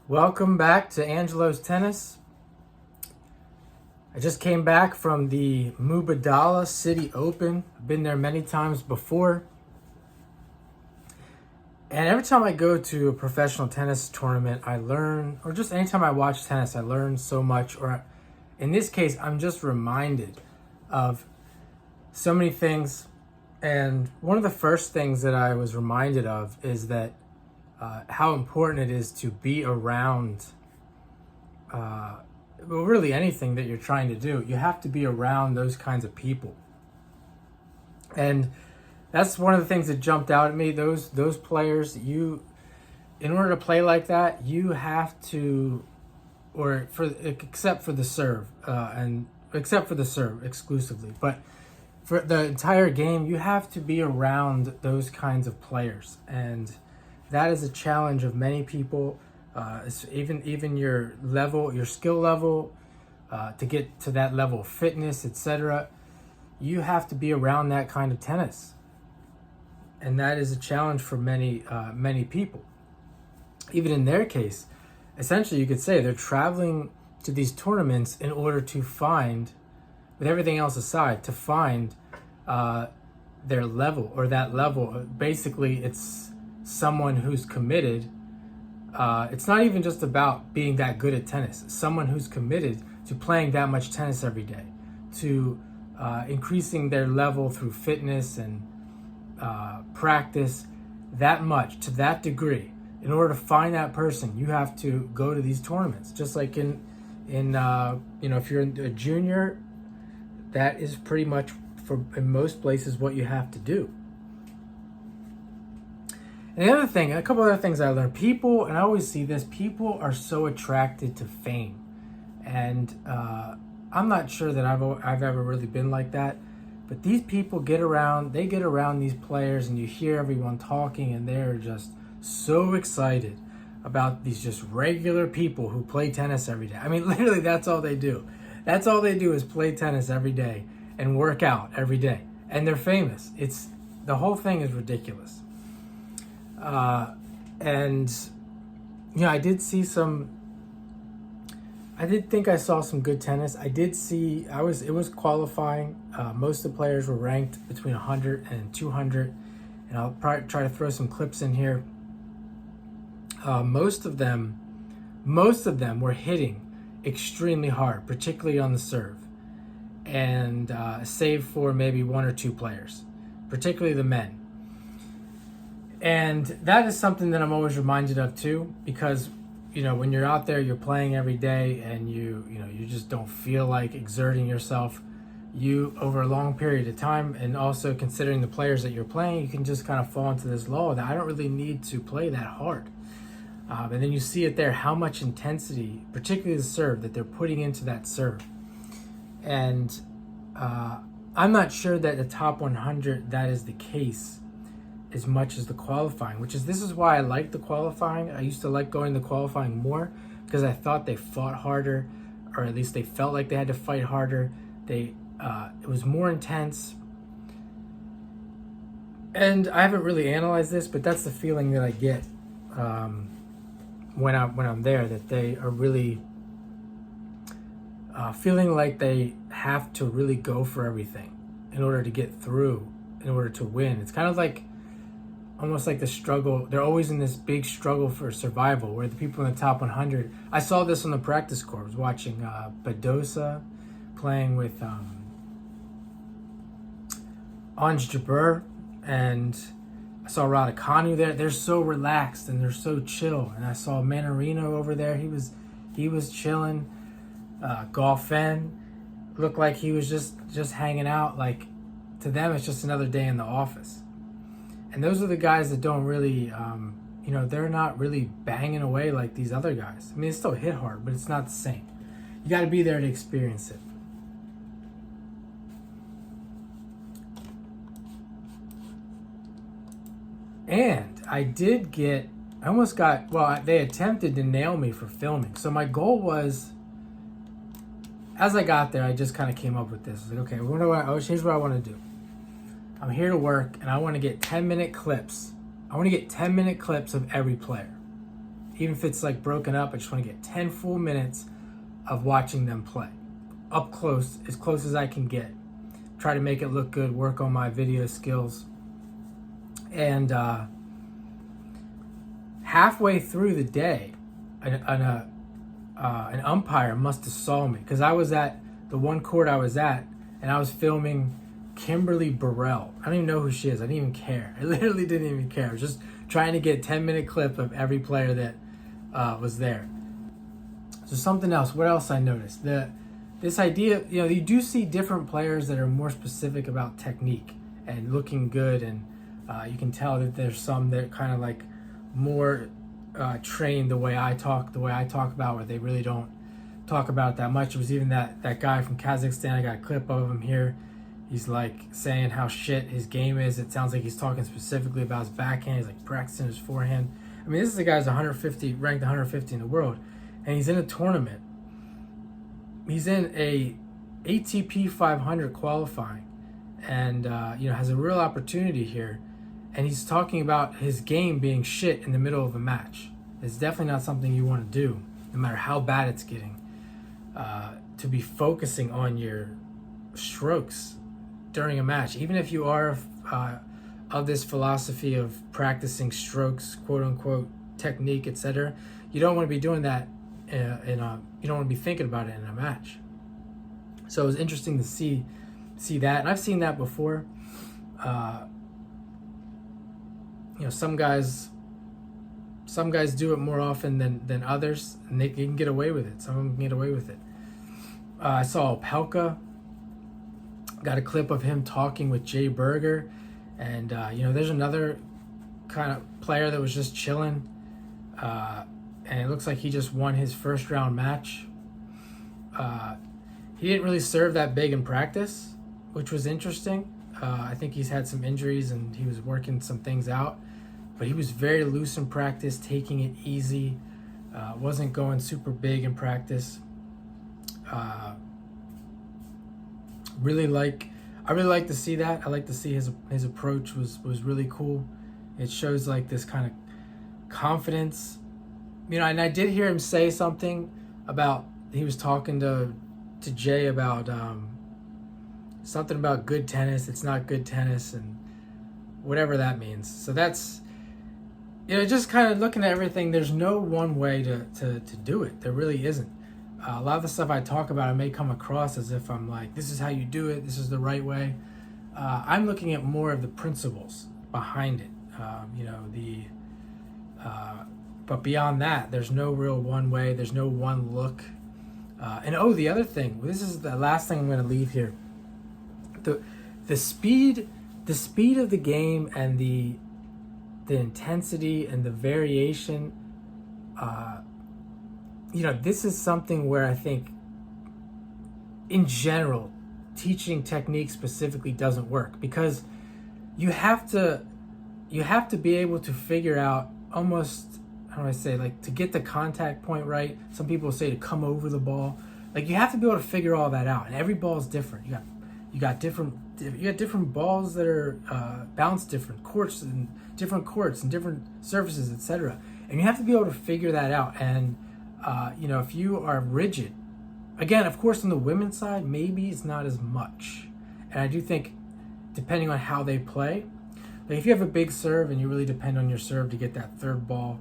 Welcome back to Angelo's Tennis. I just came back from the Mubadala City Open. I've been there many times before. And every time I go to a professional tennis tournament, I learn, or just anytime I watch tennis, I learn so much. Or in this case, I'm just reminded of so many things. And one of the first things that I was reminded of is that how important it is to be around, really anything that you're trying to do. You have to be around those kinds of people. And that's one of the things that jumped out at me. Those players, in order to play like that, you have to, except for the serve exclusively, but for the entire game, you have to be around those kinds of players. And that is a challenge of many people. Even your skill level, to get to that level of fitness, etc. You have to be around that kind of tennis, and that is a challenge for many people. Even in their case, essentially, you could say they're traveling to these tournaments in order to find, with everything else aside, to find their level, or that level. Basically, it's someone who's committed. It's not even just about being that good at tennis. It's someone who's committed to playing that much tennis every day, to increasing their level through fitness and practice that much, to that degree. In order to find that person, you have to go to these tournaments. Just like in if you're a junior, that is pretty much, in most places, what you have to do. And the other thing, a couple other things I learned, people, and I always see this, people are so attracted to fame. And I'm not sure that I've ever really been like that, but these people get around these players, and you hear everyone talking, and they're just so excited about these just regular people who play tennis every day. I mean, literally, that's all they do. That's all they do is play tennis every day and work out every day. And they're famous. The whole thing is ridiculous. And I did think I saw some good tennis. It was qualifying. Most of the players were ranked between 100 and 200, and I'll probably try to throw some clips in here. Most of them were hitting extremely hard, particularly on the serve, and save for maybe one or two players, particularly the men. And that is something that I'm always reminded of too, because when you're out there, you're playing every day, and you just don't feel like exerting yourself. You, over a long period of time, and also considering the players that you're playing, you can just kind of fall into this lull that I don't really need to play that hard. And then you see it there, how much intensity, particularly the serve, that they're putting into that serve. And I'm not sure that the top 100, that is the case as much as the qualifying, this is why I like the qualifying. I used to like going to qualifying more, because I thought they fought harder, or at least they felt like they had to fight harder. It was more intense. And I haven't really analyzed this, but that's the feeling that I get when I'm there, that they are really feeling like they have to really go for everything in order to get through, in order to win. It's kind of like, almost like the struggle. They're always in this big struggle for survival, where the people in the top 100, I saw this on the practice court. I was watching Badosa playing with Anj Jabeur, and I saw Raducanu there. They're so relaxed and they're so chill. And I saw Manarino over there. He was chilling. Goffin looked like he was just hanging out. Like, to them, it's just another day in the office. And those are the guys that don't really, they're not really banging away like these other guys. I mean, they still hit hard, but it's not the same. You got to be there to experience it. And they attempted to nail me for filming. So my goal was, as I got there, I just kind of came up with this. I was like, okay, here's what I want to do. I'm here to work, and I want to get 10-minute clips. I want to get 10-minute clips of every player. Even if it's like broken up, I just want to get 10 full minutes of watching them play. Up close as I can get. Try to make it look good, work on my video skills. And halfway through the day, an umpire must have saw me, because I was at the one court I was at, and I was filming Kimberly Burrell. I don't even know who she is. I didn't even care. I literally didn't even care. I was just trying to get a 10-minute clip of every player that was there. So something else. What else I noticed? This idea, you do see different players that are more specific about technique and looking good, and you can tell that there's some that kind of like more trained the way I talk about, where they really don't talk about it that much. It was even that guy from Kazakhstan. I got a clip of him here. He's like saying how shit his game is. It sounds like he's talking specifically about his backhand. He's like practicing his forehand. I mean, this is a guy's ranked 150 in the world, and he's in a tournament. He's in a ATP 500 qualifying, and has a real opportunity here. And he's talking about his game being shit in the middle of a match. It's definitely not something you want to do, no matter how bad it's getting. To be focusing on your strokes during a match, even if you are of this philosophy of practicing strokes, quote unquote, technique, etc. You don't want to be doing that you don't want to be thinking about it in a match. So it was interesting to see that, and I've seen that before. Some guys do it more often than others, and they can get away with it. Some of them can get away with it. I saw Opelka. Got a clip of him talking with Jay Berger, and there's another kind of player that was just chilling, and it looks like he just won his first round match. He didn't really serve that big in practice, which was interesting. I think he's had some injuries and he was working some things out, but he was very loose in practice, taking it easy, wasn't going super big in practice. I really like to see that. I like to see his approach was really cool. It shows like this kind of confidence, and I did hear him say something about, he was talking to Jay about something about good tennis. It's not good tennis, and whatever that means. So that's, just kind of looking at everything. There's no one way to do it. There really isn't. A lot of the stuff I talk about, I may come across as if I'm like, this is how you do it, this is the right way. I'm looking at more of the principles behind it. But beyond that, there's no real one way, there's no one look. The other thing, this is the last thing I'm going to leave here. The speed of the game and the intensity and the variation, this is something where I think, in general, teaching technique specifically doesn't work, because you have to be able to figure out almost, how do I say, like, to get the contact point right. Some people say to come over the ball. Like, you have to be able to figure all that out, and every ball is different. You got different balls that are bounced different courts and different surfaces, etc. And you have to be able to figure that out. And if you are rigid, again, of course, on the women's side, maybe it's not as much. And I do think, depending on how they play, like if you have a big serve and you really depend on your serve to get that third ball,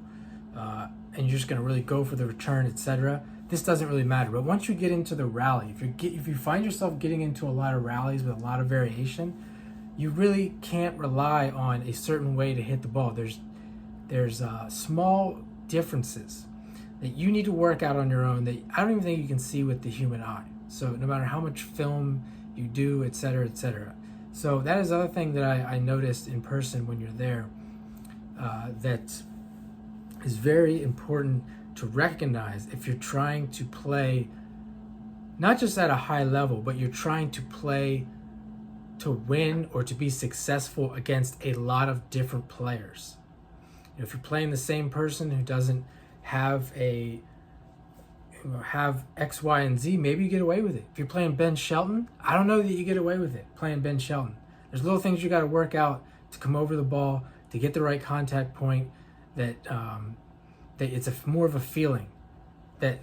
and you're just going to really go for the return, etc., this doesn't really matter. But once you get into the rally, if you find yourself getting into a lot of rallies with a lot of variation, you really can't rely on a certain way to hit the ball. There's small differences that you need to work out on your own that I don't even think you can see with the human eye. So no matter how much film you do, etc., etc. So that is the other thing that I noticed in person when you're there, that is very important to recognize if you're trying to play not just at a high level, but you're trying to play to win or to be successful against a lot of different players. If you're playing the same person who doesn't have X, Y, and Z, maybe you get away with it. If you're playing Ben Shelton, I don't know that you get away with it playing Ben Shelton. There's little things you got to work out to come over the ball, to get the right contact point, that it's more of a feeling that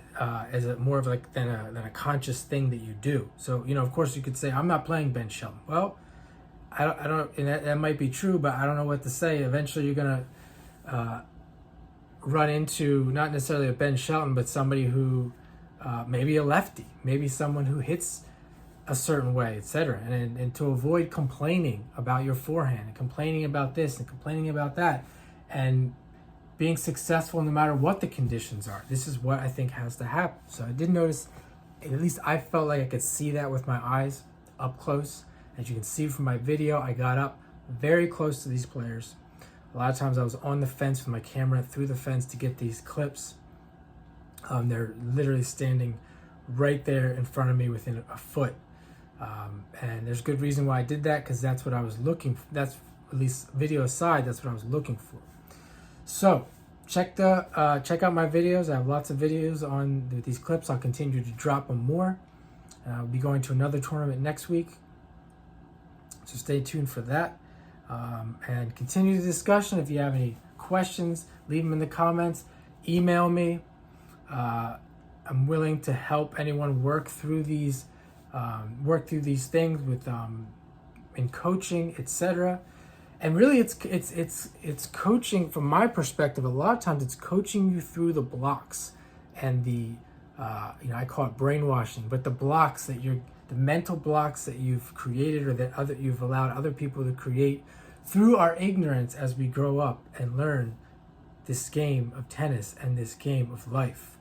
is more of like than a conscious thing that you do. So of course you could say I'm not playing Ben Shelton. Well, I don't, and that might be true, but I don't know what to say. Eventually you're gonna run into not necessarily a Ben Shelton, but somebody who maybe a lefty, maybe someone who hits a certain way, etc. And to avoid complaining about your forehand and complaining about this and complaining about that, and being successful no matter what the conditions are. This is what I think has to happen. So I did notice, at least I felt like I could see that with my eyes up close. As you can see from my video, I got up very close to these players. A lot of times I was on the fence with my camera through the fence to get these clips. They're literally standing right there in front of me within a foot. And there's good reason why I did that, because that's what I was looking for. That's, at least video aside, that's what I was looking for. So check out my videos. I have lots of videos on these clips. I'll continue to drop them more. I'll be going to another tournament next week, so stay tuned for that. And continue the discussion. If you have any questions, leave them in the comments. Email me. I'm willing to help anyone work through these things with in coaching, etc. And really, it's coaching from my perspective. A lot of times, it's coaching you through the blocks and the I call it brainwashing, but the blocks that the mental blocks that you've created or that you've allowed other people to create through our ignorance as we grow up and learn this game of tennis and this game of life.